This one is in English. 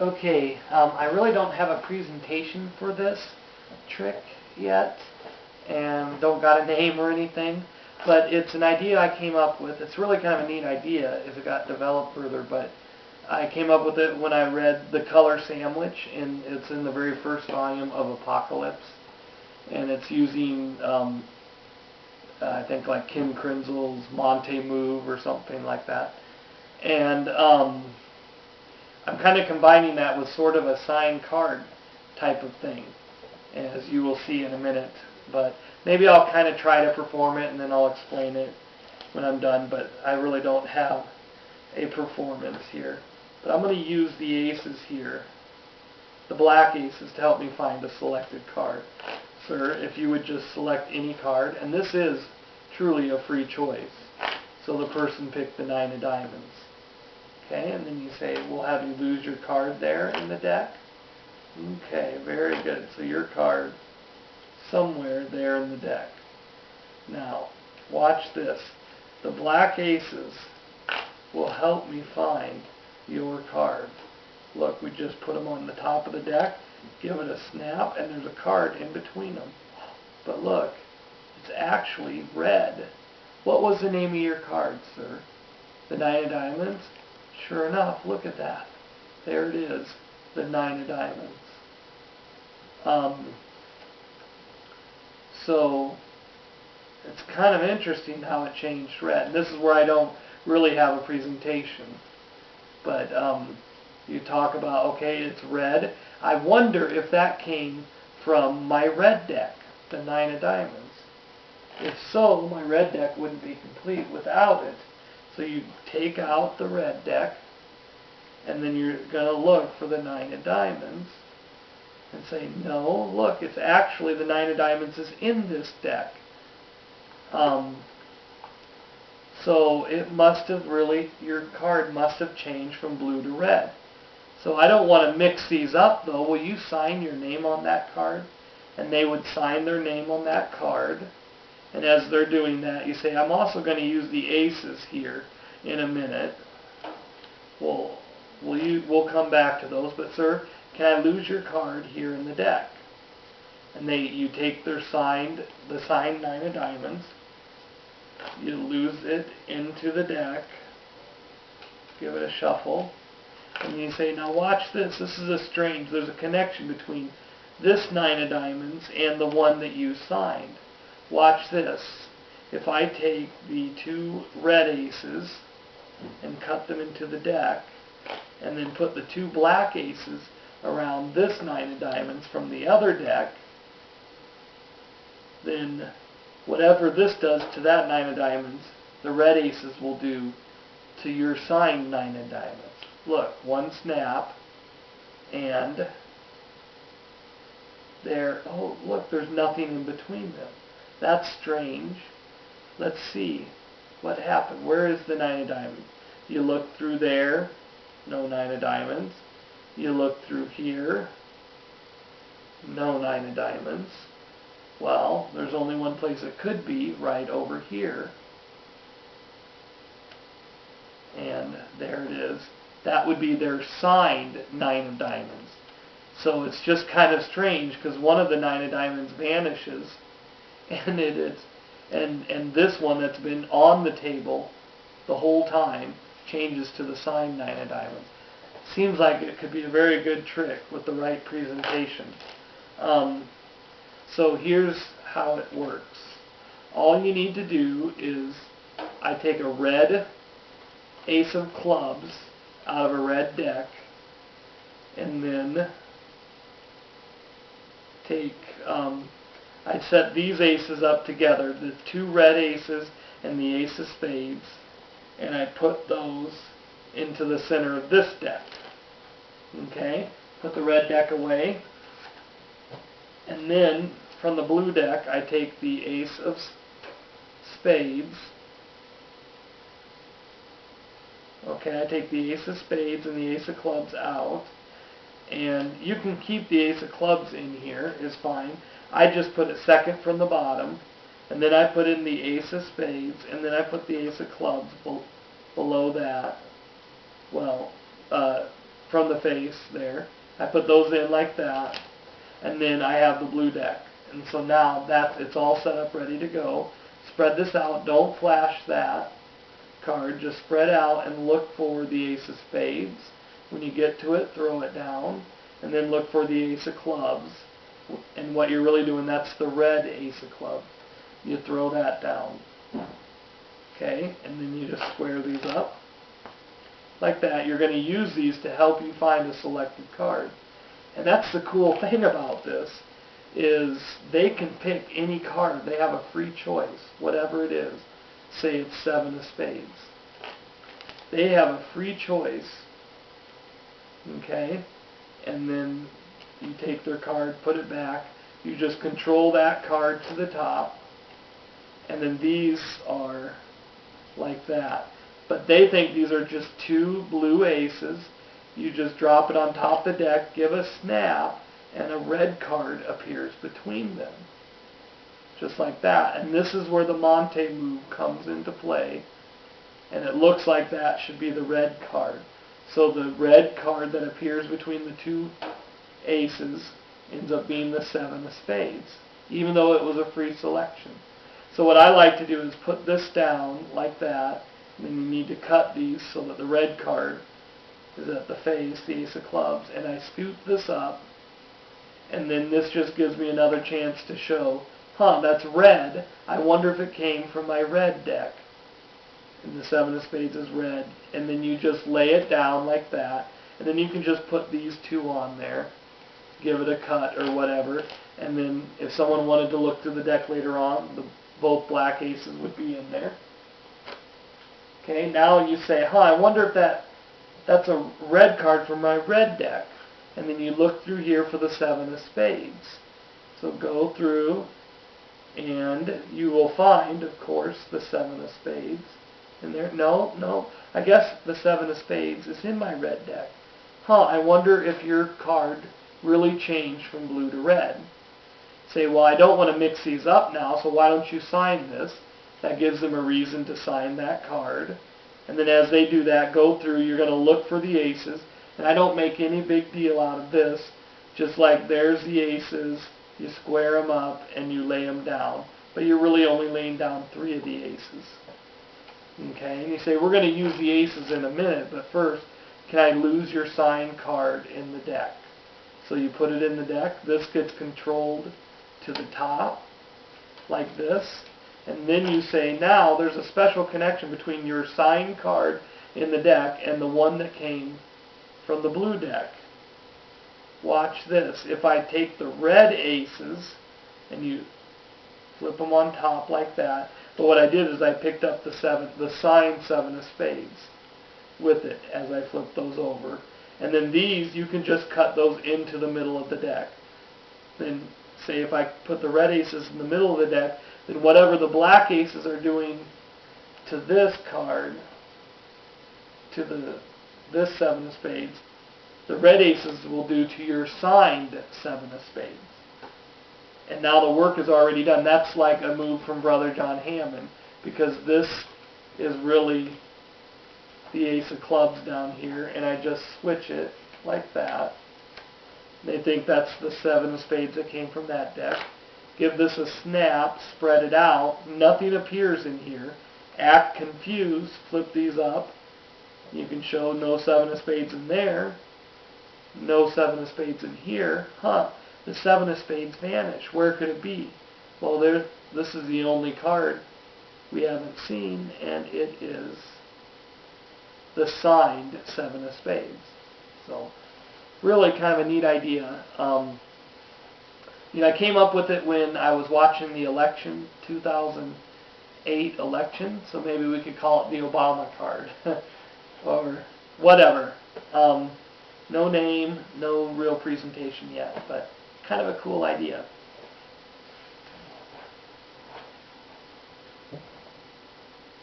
Okay, I really don't have a presentation for this trick yet, and don't got a name or anything, but it's an idea I came up with. It's really kind of a neat idea if it got developed further, but I came up with it when I read The Color Sandwich, and it's in the very first volume of Apocalypse, and it's using, I think like Kim Krinzel's Monte Move or something like that. And I'm kind of combining that with sort of a signed card type of thing, as you will see in a minute. But maybe I'll kind of try to perform it and then I'll explain it when I'm done. But I really don't have a performance here. But I'm going to use the aces here, the black aces, to help me find a selected card. Sir, if you would just select any card, and this is truly a free choice. So the person picked the 9 of diamonds. Okay, and then you say, we'll have you lose your card there in the deck. Okay, very good. So your card somewhere there in the deck. Now, watch this. The black aces will help me find your card. Look, we just put them on the top of the deck, give it a snap, and there's a card in between them. But look, it's actually red. What was the name of your card, sir? The 9 of diamonds? Sure enough, look at that. There it is, the 9 of diamonds. So it's kind of interesting how it changed red. And this is where I don't really have a presentation. But you talk about, okay, it's red. I wonder if that came from my red deck, the 9 of diamonds. If so, my red deck wouldn't be complete without it. So you take out the red deck, and then you're going to look for the 9 of diamonds, and say, no, look, it's actually the 9 of diamonds is in this deck. So it must have really, your card must have changed from blue to red. So I don't want to mix these up, though. Will you sign your name on that card? And they would sign their name on that card. And as they're doing that, you say, I'm also going to use the aces here in a minute. We'll come back to those. But, sir, can I lose your card here in the deck? And you take the signed 9 of diamonds. You lose it into the deck. Give it a shuffle. And you say, now watch this. This is there's a connection between this 9 of diamonds and the one that you signed. Watch this. If I take the 2 red aces and cut them into the deck, and then put the 2 black aces around this 9 of diamonds from the other deck, then whatever this does to that 9 of diamonds, the red aces will do to your signed 9 of diamonds. Look, one snap, and there, oh, look, there's nothing in between them. That's strange. Let's see what happened. Where is the 9 of diamonds? You look through there, no 9 of diamonds. You look through here, no 9 of diamonds. Well, there's only one place it could be, right over here. And there it is. That would be their signed 9 of diamonds. So it's just kind of strange because one of the 9 of diamonds vanishes, and and this one that's been on the table the whole time changes to the signed 9 of diamonds. Seems like it could be a very good trick with the right presentation. So here's how it works. All you need to do is, I take a red ace of clubs out of a red deck, and then take, I set these aces up together, the 2 red aces and the ace of spades, and I put those into the center of this deck. Okay? Put the red deck away. And then, from the blue deck, I take the ace of spades. Okay, I take the ace of spades and the ace of clubs out. And you can keep the ace of clubs in here, is fine. I just put it second from the bottom. And then I put in the ace of spades, and then I put the ace of clubs below that. Well, from the face there. I put those in like that, and then I have the blue deck. And so now it's all set up, ready to go. Spread this out. Don't flash that card. Just spread out and look for the ace of spades. When you get to it, throw it down, and then look for the ace of clubs. And what you're really doing, that's the red ace of clubs. You throw that down. Okay, and then you just square these up like that. You're going to use these to help you find a selected card. And that's the cool thing about this, is they can pick any card. They have a free choice, whatever it is. Say it's 7 of spades. They have a free choice. Okay, and then you take their card, put it back. You just control that card to the top, and then these are like that. But they think these are just 2 blue aces. You just drop it on top of the deck, give a snap, and a red card appears between them. Just like that. And this is where the Monte move comes into play. And it looks like that should be the red card. So the red card that appears between the 2 aces ends up being the 7 of spades, even though it was a free selection. So what I like to do is put this down like that, and then you need to cut these so that the red card is at the face, the ace of clubs, and I scoop this up, and then this just gives me another chance to show, that's red. I wonder if it came from my red deck. And the 7 of spades is red, and then you just lay it down like that, and then you can just put these 2 on there, give it a cut or whatever, and then if someone wanted to look through the deck later on, both black aces would be in there. Okay, now you say, I wonder if that's a red card from my red deck. And then you look through here for the 7 of spades. So go through, and you will find, of course, the 7 of spades in there. No, I guess the 7 of spades is in my red deck. I wonder if your card really changed from blue to red. Say, well, I don't want to mix these up now, so why don't you sign this? That gives them a reason to sign that card. And then as they do that, go through, you're going to look for the aces. And I don't make any big deal out of this. Just like there's the aces, you square them up and you lay them down. But you're really only laying down 3 of the aces. Okay, and you say, we're going to use the aces in a minute, but first, can I lose your signed card in the deck? So you put it in the deck. This gets controlled to the top, like this. And then you say, now there's a special connection between your signed card in the deck and the one that came from the blue deck. Watch this. If I take the red aces and you flip them on top like that, but what I did is I picked up the signed 7 of spades with it as I flipped those over. And then these, you can just cut those into the middle of the deck. Then say if I put the red aces in the middle of the deck, then whatever the black aces are doing to this card, to this 7 of spades, the red aces will do to your signed 7 of spades. And now the work is already done. That's like a move from Brother John Hammond, because this is really the ace of clubs down here, and I just switch it like that. They think that's the 7 of spades that came from that deck. Give this a snap, spread it out. Nothing appears in here. Act confused, flip these up. You can show no 7 of spades in there. No 7 of spades in here. The 7 of spades vanished. Where could it be? Well, this is the only card we haven't seen, and it is the signed 7 of spades. So, really kind of a neat idea. I came up with it when I was watching the election, 2008 election, so maybe we could call it the Obama card, or whatever. No name, no real presentation yet, but kind of a cool idea.